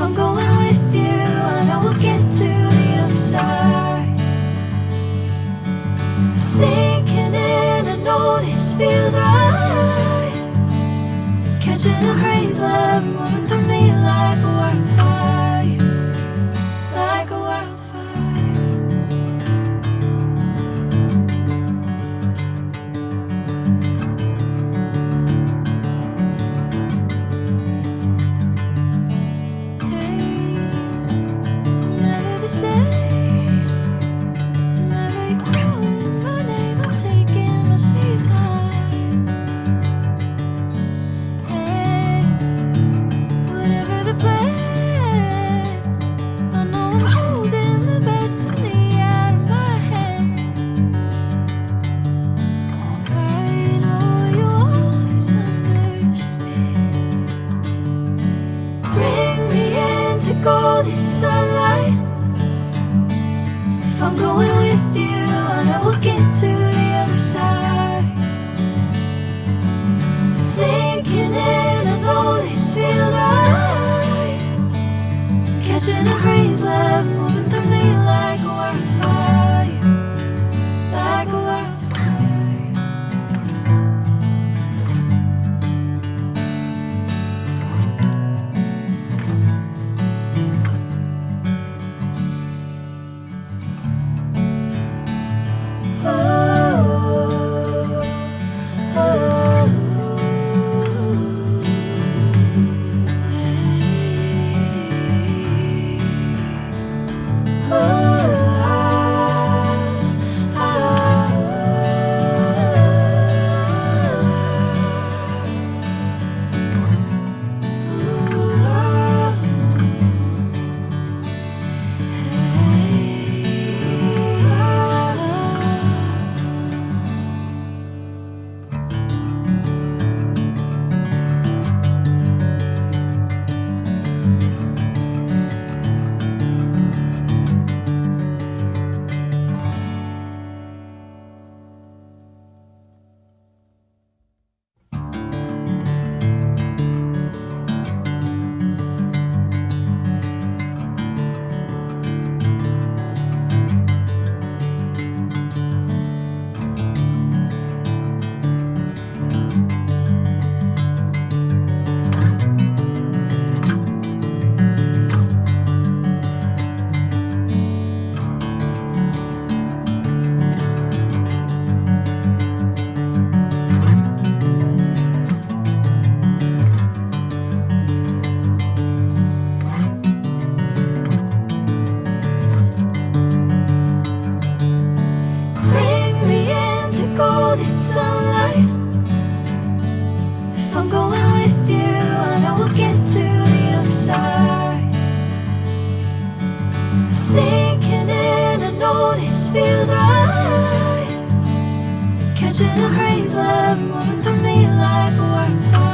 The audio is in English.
I'm going with you, I know we'll get to the other side. Sinking in, I know this feels right. Catching a crazy love moving through me like a wildfire, like a wildfire. Golden sunlight. If I'm going with you, I know we'll get to the other side. Sinking in, I know this feels right. Catching a crazy love moving through me like a wildfire, like a wildfire. Sunlight. If I'm going with you, I know we'll get to the other side. Sinking in, I know this feels right. Catching a crazy love moving through me like a wildfire.